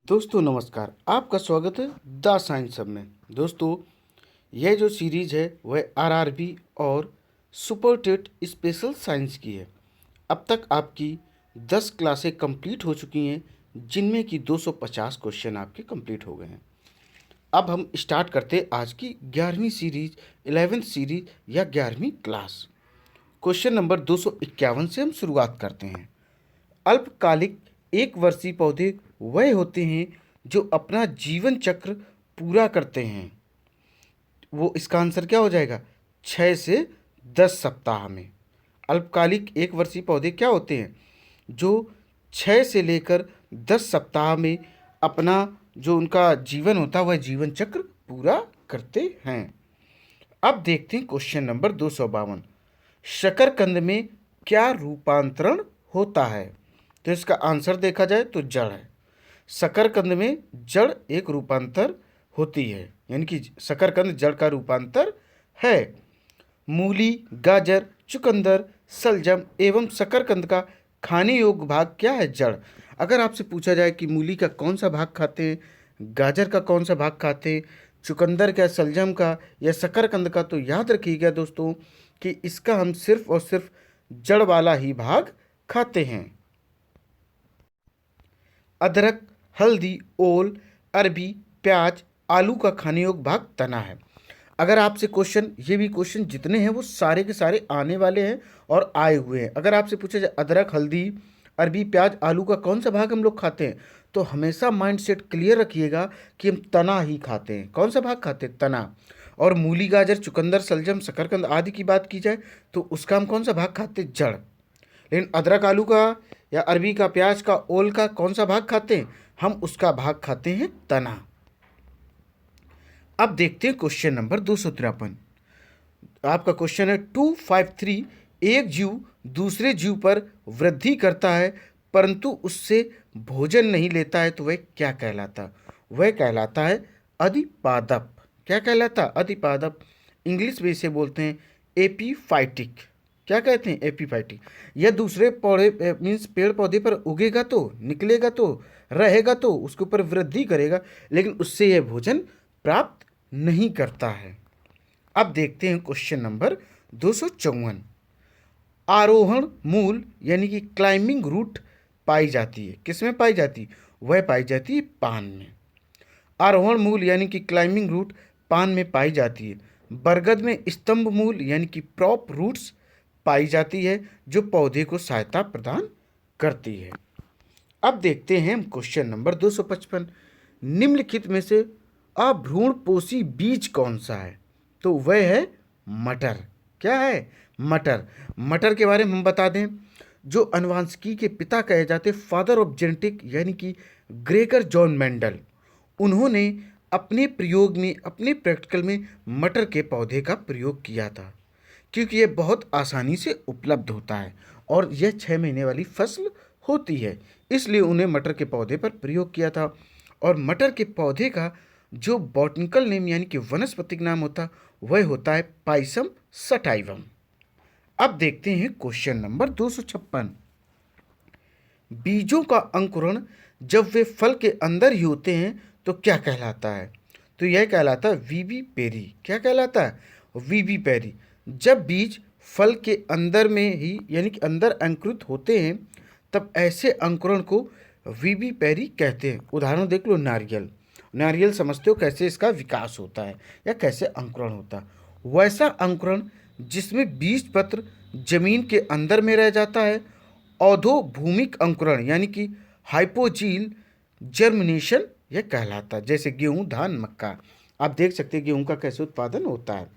दोस्तों नमस्कार। आपका स्वागत है द साइंस सब में। दोस्तों, यह जो सीरीज है वह आरआरबी और सुपर टेट स्पेशल साइंस की है। अब तक आपकी 10 क्लासें कंप्लीट हो चुकी हैं, जिनमें कि 250 क्वेश्चन आपके कंप्लीट हो गए हैं। अब हम स्टार्ट करते हैं आज की 11वीं सीरीज, 11th सीरीज या 11वीं क्लास। क्वेश्चन नंबर 251 से हम शुरुआत करते हैं। अल्पकालिक एक वर्षीय पौधे वह होते हैं जो अपना जीवन चक्र पूरा करते हैं। वो इसका आंसर क्या हो जाएगा? 6 से 10 सप्ताह में। अल्पकालिक एक वर्षीय पौधे क्या होते हैं? जो 6 से लेकर 10 सप्ताह में अपना जो उनका जीवन होता है वह जीवन चक्र पूरा करते हैं। अब देखते हैं क्वेश्चन नंबर 252। शकरकंद में क्या रूपांतरण होता है? तो इसका आंसर देखा जाए तो जड़ है। शकरकंद में जड़ एक रूपांतर होती है, यानी कि शकरकंद जड़ का रूपांतर है। मूली, गाजर, चुकंदर, सलजम एवं शकरकंद का खाने योग्य भाग क्या है? जड़। अगर आपसे पूछा जाए कि मूली का कौन सा भाग खाते हैं, गाजर का कौन सा भाग खाते हैं, चुकंदर का, सलजम का या शकरकंद का, तो याद रखिएगा दोस्तों कि इसका हम सिर्फ और सिर्फ जड़ वाला ही भाग खाते हैं। अदरक, हल्दी, ओल, अरबी, प्याज, आलू का खाने योग्य भाग तना है। अगर आपसे क्वेश्चन, ये भी क्वेश्चन जितने हैं वो सारे के सारे आने वाले हैं और आए हुए हैं। अगर आपसे पूछा जाए अदरक, हल्दी, अरबी, प्याज, आलू का कौन सा भाग हम लोग खाते हैं, तो हमेशा माइंड सेट क्लियर रखिएगा कि हम तना ही खाते हैं। कौन सा भाग खाते हैं? तना। और मूली, गाजर, चुकंदर, सलजम, शकरकंद आदि की बात की जाए तो उसका हम कौन सा भाग खाते हैं? जड़। लेकिन अदरक, आलू का या अरबी का, प्याज का, ओल का कौन सा भाग खाते हैं? हम उसका भाग खाते हैं तना। अब देखते हैं क्वेश्चन नंबर 253। आपका क्वेश्चन है 253। एक जीव दूसरे जीव पर वृद्धि करता है परंतु उससे भोजन नहीं लेता है, तो वह क्या कहलाता? वह कहलाता है अधिपादप। क्या कहलाता? अधिपादप। इंग्लिश में इसे बोलते हैं एपीफाइटिक। क्या कहते हैं? एपीफाइटिक। यह दूसरे पौधे मीन्स पेड़ पौधे पर उगेगा तो, निकलेगा तो, रहेगा तो, उसके ऊपर वृद्धि करेगा, लेकिन उससे यह भोजन प्राप्त नहीं करता है। अब देखते हैं क्वेश्चन नंबर 254। आरोहण मूल यानी कि क्लाइंबिंग रूट पाई जाती है। किसमें पाई जाती है? वह पाई जाती है पान में। आरोहण मूल यानी कि क्लाइंबिंग रूट पान में पाई जाती है। बरगद में स्तंभ मूल यानी कि प्रॉप रूट्स पाई जाती है, जो पौधे को सहायता प्रदान करती है। अब देखते हैं हम क्वेश्चन नंबर 255। निम्नलिखित में से अभ्रूणपोषी बीज कौन सा है? तो वह है मटर। क्या है? मटर। मटर के बारे में हम बता दें, जो अनुवांशिकी के पिता कहे जाते, फादर ऑफ जेनेटिक, यानी कि ग्रेगर जॉन मेंडल, उन्होंने अपने प्रयोग में, अपने प्रैक्टिकल में मटर के पौधे का प्रयोग किया था, क्योंकि यह बहुत आसानी से उपलब्ध होता है और यह 6 महीने वाली फसल होती है, इसलिए उन्हें मटर के पौधे पर प्रयोग किया था। और मटर के पौधे का जो बॉटनिकल नेम यानी कि वनस्पतिक नाम होता, वह होता है पाइसम सटाइवम। अब देखते हैं क्वेश्चन नंबर 256। बीजों का अंकुरण जब वे फल के अंदर ही होते हैं तो क्या कहलाता है? तो यह कहलाता है वीवी पेरी। क्या कहलाता है? वीवी पेरी। जब बीज फल के अंदर में ही यानी कि अंदर अंकुरित होते हैं, तब ऐसे अंकुरण को वीवी पेरी कहते हैं। उदाहरण देख लो, नारियल। नारियल समझते हो कैसे इसका विकास होता है या कैसे अंकुरण होता है। वैसा अंकुरण जिसमें बीज पत्र जमीन के अंदर में रह जाता है औधोभूमिक अंकुरण यानी कि हाइपोजील जर्मिनेशन यह कहलाता है। जैसे गेहूं, धान, मक्का। आप देख सकते हैं गेहूं का कैसे उत्पादन होता है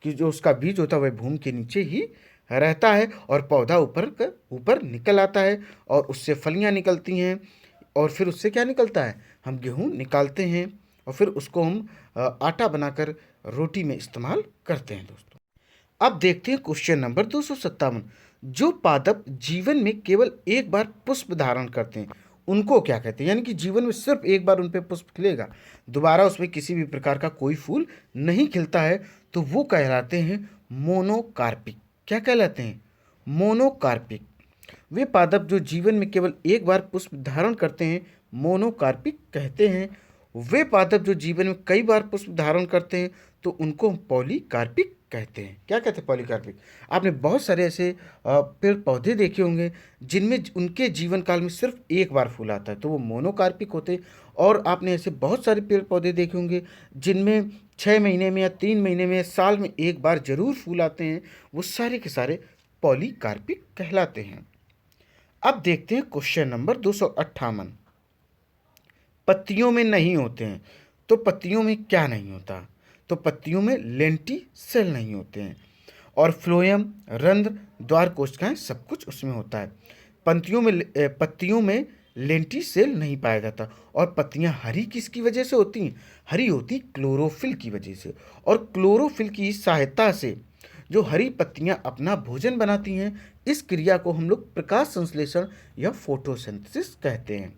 कि जो उसका बीज होता है वह भूमि के नीचे ही रहता है और पौधा ऊपर निकल आता है और उससे फलियां निकलती हैं और फिर उससे क्या निकलता है? हम गेहूं निकालते हैं और फिर उसको हम आटा बनाकर रोटी में इस्तेमाल करते हैं। दोस्तों, अब देखते हैं क्वेश्चन नंबर 257। जो पादप जीवन में केवल एक बार पुष्प धारण करते हैं उनको क्या कहते हैं? यानी कि जीवन में सिर्फ एक बार उन पे पुष्प खिलेगा, दोबारा उसमें किसी भी प्रकार का कोई फूल नहीं खिलता है, तो वो कहलाते हैं मोनोकार्पिक। क्या कहलाते हैं? मोनोकार्पिक। वे पादप जो जीवन में केवल एक बार पुष्प धारण करते हैं मोनोकार्पिक कहते हैं। वे पादप जो जीवन में कई बार पुष्प धारण करते हैं तो उनको हम पॉलीकार्पिक कहते हैं। क्या कहते हैं? पॉलीकार्पिक। आपने बहुत सारे ऐसे पेड़ पौधे देखे होंगे जिनमें उनके जीवन काल में सिर्फ एक बार फूल आता है, तो वो मोनोकार्पिक होते हैं। और आपने ऐसे बहुत सारे पेड़ पौधे देखे होंगे जिनमें 6 महीने में या 3 महीने में या साल में एक बार जरूर फूल आते हैं, वो सारे के सारे पॉलीकार्पिक कहलाते हैं। अब देखते हैं क्वेश्चन नंबर 258। पत्तियों में नहीं होते हैं, तो पत्तियों में क्या नहीं होता? तो पत्तियों में लेंटिसेल नहीं होते हैं, और फ्लोएम, रंध्र, द्वार कोशिकाएं सब कुछ उसमें होता है। पत्तियों में लेंटिसेल नहीं पाया जाता। और पत्तियां हरी किसकी वजह से होती हैं? हरी होती क्लोरोफिल की वजह से। और क्लोरोफिल की सहायता से जो हरी पत्तियां अपना भोजन बनाती हैं, इस क्रिया को हम लोग प्रकाश संश्लेषण या फोटोसिंथेसिस कहते हैं।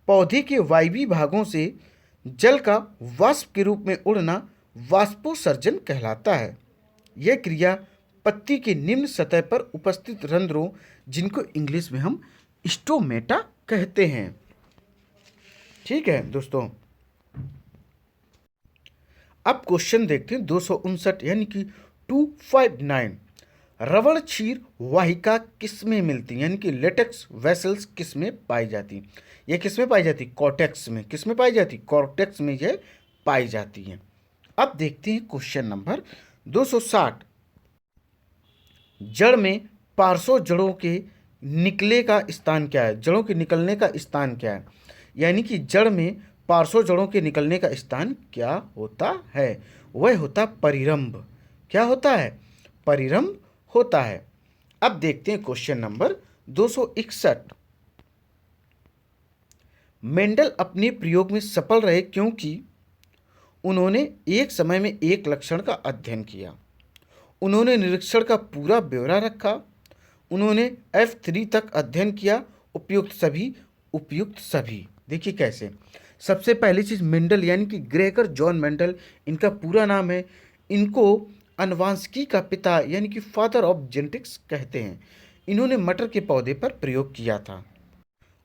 पौधे के वायवीय भागों से जल का वाष्प के रूप में उड़ना वाष्पोत्सर्जन कहलाता है। यह क्रिया पत्ती के निम्न सतह पर उपस्थित रंध्रों, जिनको इंग्लिश में हम स्टोमेटा कहते हैं। ठीक है दोस्तों, अब क्वेश्चन देखते हैं 259 यानी कि 259। रबड़ क्षीर वाहिका किसमें मिलती है, यानी कि लेटेक्स वेसल्स किसमें पाई जाती? ये किसमें पाई जाती? कॉर्टेक्स में। किसमें पाई जाती? कॉर्टेक्स में यह पाई जाती है। अब देखते हैं क्वेश्चन नंबर 260। जड़ में पार्श्व जड़ों के निकले का स्थान क्या है? जड़ों के निकलने का स्थान क्या है? यानी कि जड़ में पार्श्व जड़ों के निकलने का स्थान क्या होता है? वह होता परिरंभ। क्या होता है? परिरंभ होता है। अब देखते हैं क्वेश्चन नंबर 261। मेंडल अपने प्रयोग में सफल रहे क्योंकि उन्होंने एक समय में एक लक्षण का अध्ययन किया, उन्होंने निरीक्षण का पूरा ब्यौरा रखा, उन्होंने F3 तक अध्ययन किया, उपयुक्त सभी। देखिए कैसे। सबसे पहली चीज़, मेंडल यानी कि ग्रेगर जॉन मेंडल, इनका पूरा नाम है। इनको अनुवांशिकी का पिता यानी कि फादर ऑफ जेनेटिक्स कहते हैं। इन्होंने मटर के पौधे पर प्रयोग किया था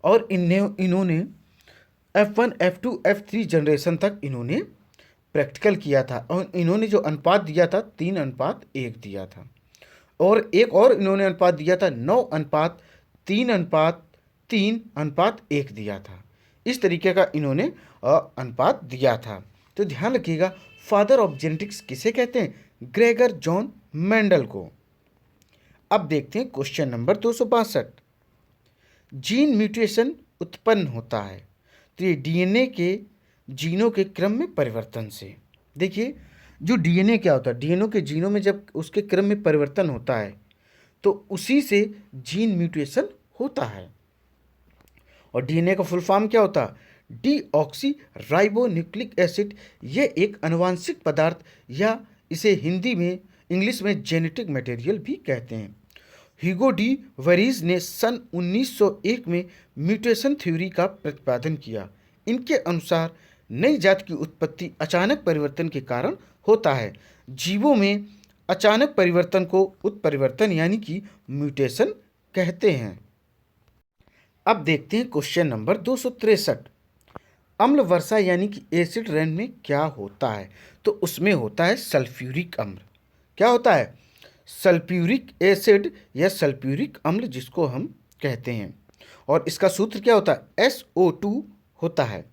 और इन्होंने F1, F2, F3 जनरेशन तक इन्होंने प्रैक्टिकल किया था। और इन्होंने जो अनुपात दिया था 3:1 दिया था। और एक और इन्होंने अनुपात दिया था 9:3:3:1 दिया था। इस तरीके का इन्होंने अनुपात दिया था। तो ध्यान रखिएगा, फादर ऑफ जेनेटिक्स किसे कहते हैं? ग्रेगर जॉन मेंडल को। अब देखते हैं क्वेश्चन नंबर 262। जीन म्यूटेशन उत्पन्न होता है तो ये डीएनए के जीनों के क्रम में परिवर्तन से। देखिए, जो डीएनए क्या होता है? डीएनए के जीनों में जब उसके क्रम में परिवर्तन होता है तो उसी से जीन म्यूटेशन होता है। और डीएनए का फुल फॉर्म क्या होता है? Deoxy ribo nucleic acid. यह एक आनुवांशिक पदार्थ, या इसे हिंदी में, इंग्लिश में जेनेटिक मटेरियल भी कहते हैं। ह्यूगो डी वेरीज ने सन 1901 में म्यूटेशन थ्योरी का प्रतिपादन किया। इनके अनुसार नई जात की उत्पत्ति अचानक परिवर्तन के कारण होता है। जीवों में अचानक परिवर्तन को उत्परिवर्तन यानी कि म्यूटेशन कहते हैं। अब देखते हैं क्वेश्चन नंबर 263। अम्ल वर्षा यानी कि एसिड रेन में क्या होता है? तो उसमें होता है सल्फ्यूरिक अम्ल। क्या होता है? सल्फ्यूरिक एसिड या सल्फ्यूरिक अम्ल, जिसको हम कहते हैं। और इसका सूत्र क्या होता है? SO2 होता है।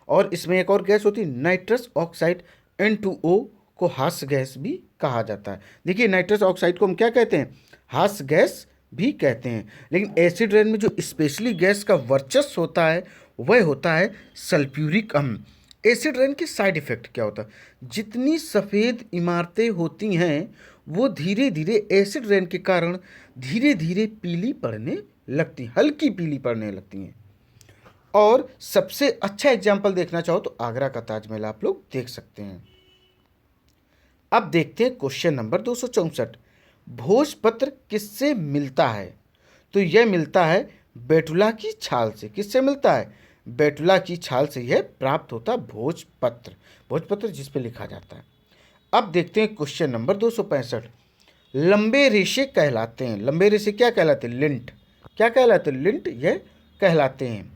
और इसमें एक और गैस होती है नाइट्रस ऑक्साइड, N2O को हास्य गैस भी कहा जाता है। देखिए, नाइट्रस ऑक्साइड को हम क्या कहते हैं? हास्य गैस भी कहते हैं। लेकिन एसिड रेन में जो स्पेशली गैस का वर्चस्व होता है वह होता है सल्फ्यूरिक अम्ल। एसिड रेन के साइड इफेक्ट क्या होता है? जितनी सफ़ेद इमारतें होती हैं वो धीरे धीरे एसिड रेन के कारण धीरे धीरे पीली पड़ने लगती, हल्की पीली पड़ने लगती हैं। और सबसे अच्छा एग्जाम्पल देखना चाहो तो आगरा का ताजमहल आप लोग देख सकते हैं। अब देखते हैं क्वेश्चन नंबर 264। भोजपत्र किससे मिलता है? तो यह मिलता है बेटुला की छाल से। किससे मिलता है? बेटुला की छाल से यह प्राप्त होता है भोजपत्र। भोजपत्र जिस पे लिखा जाता है। अब देखते हैं क्वेश्चन नंबर 265। लंबे रेशे कहलाते हैं। लंबे रेशे क्या कहलाते हैं? लिंट। क्या कहलाते हैं? लिंट यह कहलाते हैं।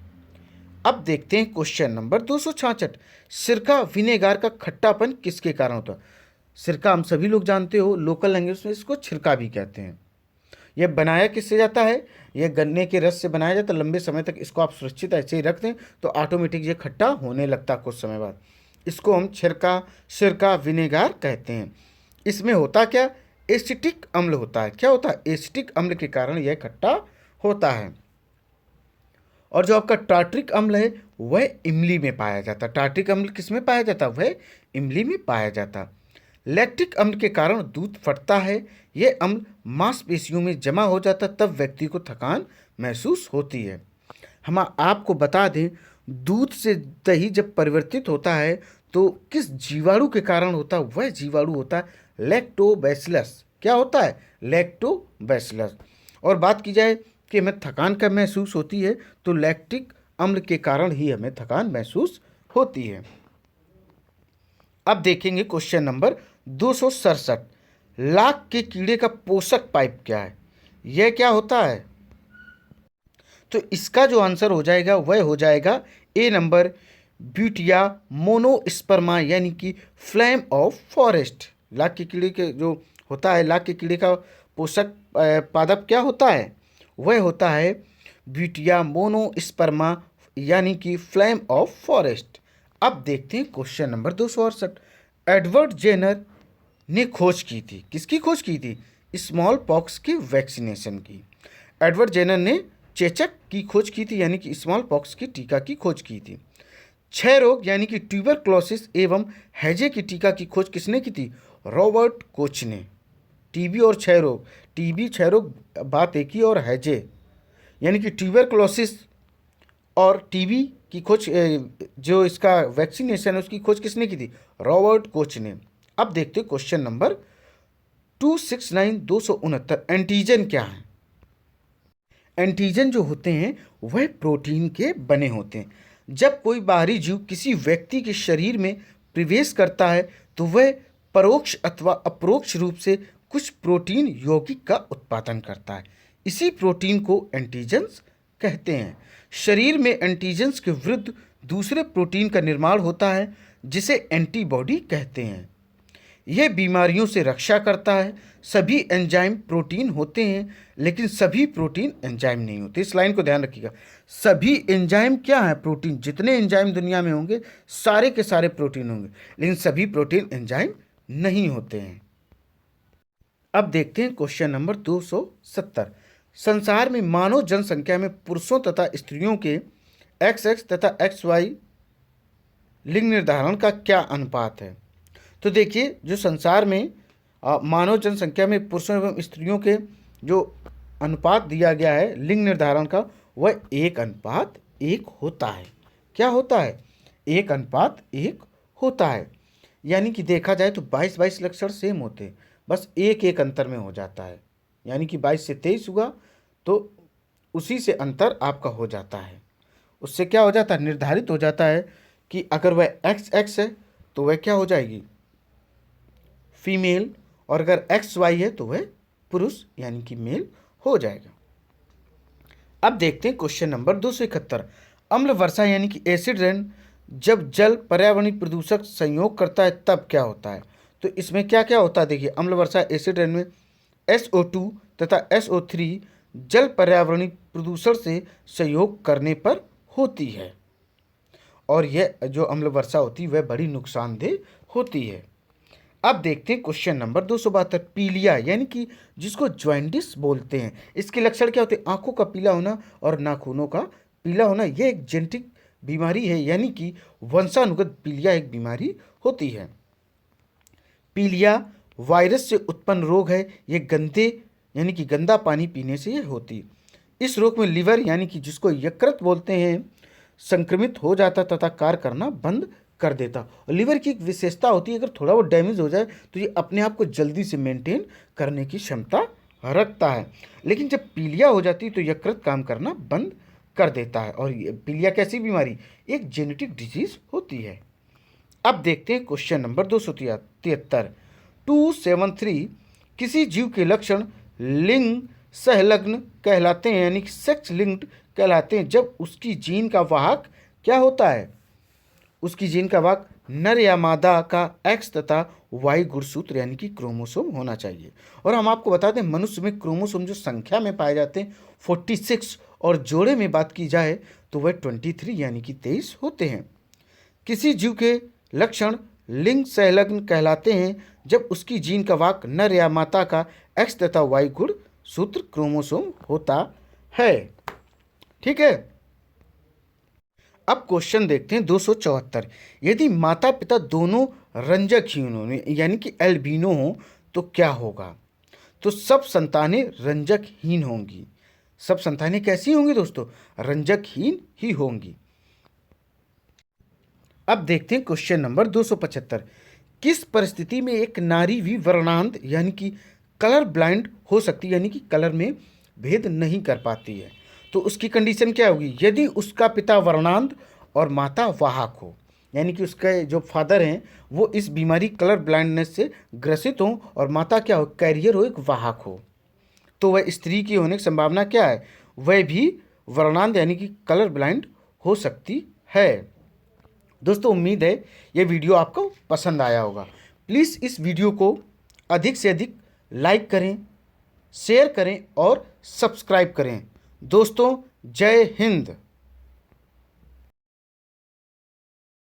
अब देखते हैं क्वेश्चन नंबर 266। सिरका विनेगार का खट्टापन किसके कारण होता है? सिरका हम सभी लोग जानते हो, लोकल लैंग्वेज में इसको छिरका भी कहते हैं। यह बनाया किससे जाता है? यह गन्ने के रस से बनाया जाता है। लंबे समय तक इसको आप सुरक्षित ऐसे ही रख दें तो ऑटोमेटिक ये खट्टा होने लगता है कुछ समय बाद। इसको हम छिरका सिरका विनेगार कहते हैं। इसमें होता क्या? एसिटिक अम्ल होता है। क्या होता है? एसिटिक अम्ल के कारण यह खट्टा होता है। और जो आपका टार्ट्रिक अम्ल है वह इमली में पाया जाता है। टार्ट्रिक अम्ल किस में पाया जाता है? वह इमली में पाया जाता है। लैक्टिक अम्ल के कारण दूध फटता है। यह अम्ल मांसपेशियों में जमा हो जाता है, तब व्यक्ति को थकान महसूस होती है। हम आपको बता दें, दूध से दही जब परिवर्तित होता है तो किस जीवाणु के कारण होता है? वह जीवाणु होता है लैक्टोबैसिलस। क्या होता है? लैक्टोबैसिलस। और बात की जाए कि हमें थकान कब महसूस होती है, तो लैक्टिक अम्ल के कारण ही हमें थकान महसूस होती है। अब देखेंगे क्वेश्चन नंबर 267। लाख के कीड़े का पोषक पाइप क्या है? यह क्या होता है? तो इसका जो आंसर हो जाएगा वह हो जाएगा ए नंबर, ब्यूटिया मोनोस्पर्मा, यानी कि फ्लेम ऑफ फॉरेस्ट। लाख के कीड़े के जो होता है, लाख के कीड़े का पोषक पादप क्या होता है? वह होता है ब्यूटिया मोनोस्पर्मा, यानी कि फ्लेम ऑफ फॉरेस्ट। अब देखते हैं क्वेश्चन नंबर 268। एडवर्ड जेनर ने खोज की थी, किसकी खोज की थी? स्मॉल पॉक्स की वैक्सीनेशन की। एडवर्ड जेनर ने चेचक की खोज की थी, यानी कि स्मॉल पॉक्स की टीका की खोज की थी। क्षय रोग यानी कि ट्यूबरक्लोसिस एवं हैजे की टीका की खोज किसने की थी? रॉबर्ट कोच ने। टीबी और क्षय रोग, टीबी क्षय रोग बात एक ही, और हैजे यानी कि ट्यूबरक्लोसिस और टीबी की खोज, जो इसका वैक्सीनेशन है उसकी खोज किसने की थी? रॉबर्ट कोच ने। अब देखते हैं क्वेश्चन नंबर 269। एंटीजन क्या है? एंटीजन जो होते हैं वह प्रोटीन के बने होते हैं। जब कोई बाहरी जीव किसी व्यक्ति के शरीर में प्रवेश करता है तो वह परोक्ष अथवा अपरोक्ष रूप से कुछ प्रोटीन यौगिक का उत्पादन करता है। इसी प्रोटीन को एंटीजन्स कहते हैं। शरीर में एंटीजन्स के विरुद्ध दूसरे प्रोटीन का निर्माण होता है जिसे एंटीबॉडी कहते हैं। यह बीमारियों से रक्षा करता है। सभी एंजाइम प्रोटीन होते हैं लेकिन सभी प्रोटीन एंजाइम नहीं होते। इस लाइन को ध्यान रखिएगा। सभी एंजाइम क्या है? प्रोटीन। जितने एंजाइम दुनिया में होंगे सारे के सारे प्रोटीन होंगे, लेकिन सभी प्रोटीन एंजाइम नहीं होते हैं। अब देखते हैं क्वेश्चन नंबर 270। संसार में मानव जनसंख्या में पुरुषों तथा स्त्रियों के XX तथा XY लिंग निर्धारण का क्या अनुपात है? तो देखिए, जो संसार में मानव जनसंख्या में पुरुषों एवं स्त्रियों के जो अनुपात दिया गया है लिंग निर्धारण का, वह 1:1 होता है। क्या होता है? 1:1 होता है। यानी कि देखा जाए तो 22 लक्षण सेम होते हैं, बस एक अंतर में हो जाता है। यानी कि 22 से 23 हुआ तो उसी से अंतर आपका हो जाता है। उससे क्या हो जाता है? निर्धारित हो जाता है कि अगर वह XX है तो वह क्या हो जाएगी? फीमेल, और अगर XY है तो वह पुरुष यानी कि मेल हो जाएगा। अब देखते हैं क्वेश्चन नंबर 271। अम्ल वर्षा यानी कि एसिड रेन जब जल पर्यावरणीय प्रदूषक संयोग करता है तब क्या होता है? तो इसमें क्या क्या होता है? देखिए, अम्ल वर्षा एसिड रेन में SO2 तथा SO3 जल पर्यावरणीय प्रदूषण से सहयोग करने पर होती है, और यह जो अम्ल वर्षा होती है वह बड़ी नुकसानदेह होती है। अब देखते हैं क्वेश्चन नंबर 272। पीलिया यानी कि जिसको ज्वाइंटिस बोलते हैं, इसके लक्षण क्या होते हैं? आंखों का पीला होना और नाखूनों का पीला होना। यह एक जेनेटिक बीमारी है, यानी कि वंशानुगत पीलिया एक बीमारी होती है। पीलिया वायरस से उत्पन्न रोग है। यह गंदे यानी कि गंदा पानी पीने से यह होती है। इस रोग में लिवर यानी कि जिसको यकृत बोलते हैं संक्रमित हो जाता तथा कार्य करना बंद कर देता। और लिवर की एक विशेषता होती है, अगर थोड़ा बहुत डैमेज हो जाए तो ये अपने आप को जल्दी से मेंटेन करने की क्षमता रखता है, लेकिन जब पीलिया हो जाती है तो यकृत काम करना बंद कर देता है। और ये पीलिया कैसी बीमारी? एक जेनेटिक डिजीज होती है। अब देखते हैं क्वेश्चन नंबर 273। 273। किसी जीव के लक्षण लिंग सहलग्न कहलाते हैं, यानी कि सेक्स लिंक्ड कहलाते हैं जब उसकी जीन का वाहक क्या होता है? उसकी जीन का भाग नर या मादा का एक्स तथा वाई गुणसूत्र यानी कि क्रोमोसोम होना चाहिए। और हम आपको बता दें, मनुष्य में क्रोमोसोम जो संख्या में पाए जाते हैं 46, और जोड़े में बात की जाए तो वह 23 यानी कि 23 होते हैं। किसी जीव के लक्षण लिंग संलग्न कहलाते हैं जब उसकी जीन का वाहक नर या मादा का एक्स तथा वाई गुण सूत्र क्रोमोसोम होता है। ठीक है, अब क्वेश्चन देखते हैं 274। यदि माता पिता दोनों रंजकहीन हो यानी कि एल्बिनो हो तो क्या होगा? तो सब संतानें रंजकहीन होंगी। सब संतानें कैसी होंगी दोस्तों? रंजकहीन ही होंगी। अब देखते हैं क्वेश्चन नंबर 275। किस परिस्थिति में एक नारी भी वर्णांध यानी कि कलर ब्लाइंड हो सकती है, यानी कि कलर में भेद नहीं कर पाती है? तो उसकी कंडीशन क्या होगी? यदि उसका पिता वर्णांध और माता वाहक हो, यानी कि उसके जो फादर हैं वो इस बीमारी कलर ब्लाइंडनेस से ग्रसित हो और माता क्या हो? कैरियर हो, एक वाहक हो, तो वह स्त्री की होने की संभावना क्या है? वह भी वर्णांध यानी कि कलर ब्लाइंड हो सकती है। दोस्तों, उम्मीद है ये वीडियो आपको पसंद आया होगा। प्लीज़ इस वीडियो को अधिक से अधिक लाइक करें, शेयर करें और सब्सक्राइब करें। दोस्तों, जय हिंद।